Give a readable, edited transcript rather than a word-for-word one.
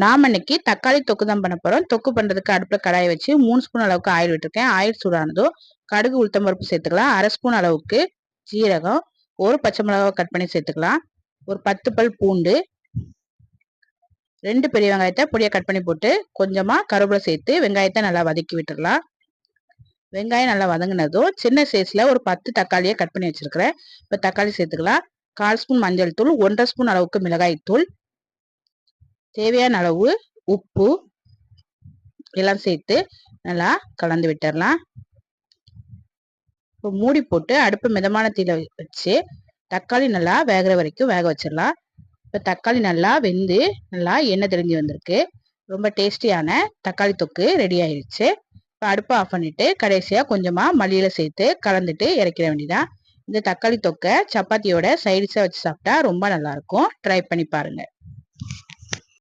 நாம இன்னைக்கு தக்காளி தொக்கு தான் பண்ண போறோம். தொக்கு பண்றதுக்கு அடுப்புல கடாயை வச்சு 3 ஸ்பூன் அளவுக்கு ஆயில் விட்டுருக்கேன். ஆயில் சூடானதும் கடுகு உளுத்தம் பருப்பு சேர்த்துக்கலாம். 1/2 ஸ்பூன் அளவுக்கு ஜீரகம், ஒரு பச்சை மிளகாய் கட் பண்ணி சேர்த்துக்கலாம். ஒரு 10 பல் பூண்டு, 2 பெரிய வெங்காயத்தை பொடியை கட் பண்ணி போட்டு கொஞ்சமா கருவேப்பிலை சேர்த்து வெங்காயத்தை நல்லா வதக்கி விட்டுடலாம். வெங்காயம் நல்லா வதங்கினதும் சின்ன சைஸ்ல ஒரு 10 தக்காளியை கட் பண்ணி வச்சிருக்கிறேன். இப்போ தக்காளி சேர்த்துக்கலாம். 1/4 ஸ்பூன் மஞ்சள் தூள், 1/2 ஸ்பூன் அளவுக்கு மிளகாய் தூள், தேவையான அளவு உப்பு எல்லாம் சேர்த்து நல்லா கலந்து விட்டுறலாம். இப்போ மூடி போட்டு அடுப்பு மிதமான தீயில வச்சு தக்காளி நல்லா வேகிற வரைக்கும் வேக வச்சிடலாம். இப்போ தக்காளி நல்லா வெந்து நல்லா எண்ணெய் தெளிஞ்சு வந்திருக்கு. ரொம்ப டேஸ்டியான தக்காளி தொக்கு ரெடி ஆயிடுச்சு. இப்போ அடுப்பை ஆஃப் பண்ணிட்டு கடைசியா கொஞ்சமா மல்லியில சேர்த்து கலந்துட்டு இறக்கிட வேண்டியதான். இந்த தக்காளி தொக்கை சப்பாத்தியோட சைடிஷா வச்சு சாப்பிட்டா ரொம்ப நல்லா இருக்கும். ட்ரை பண்ணி பாருங்க.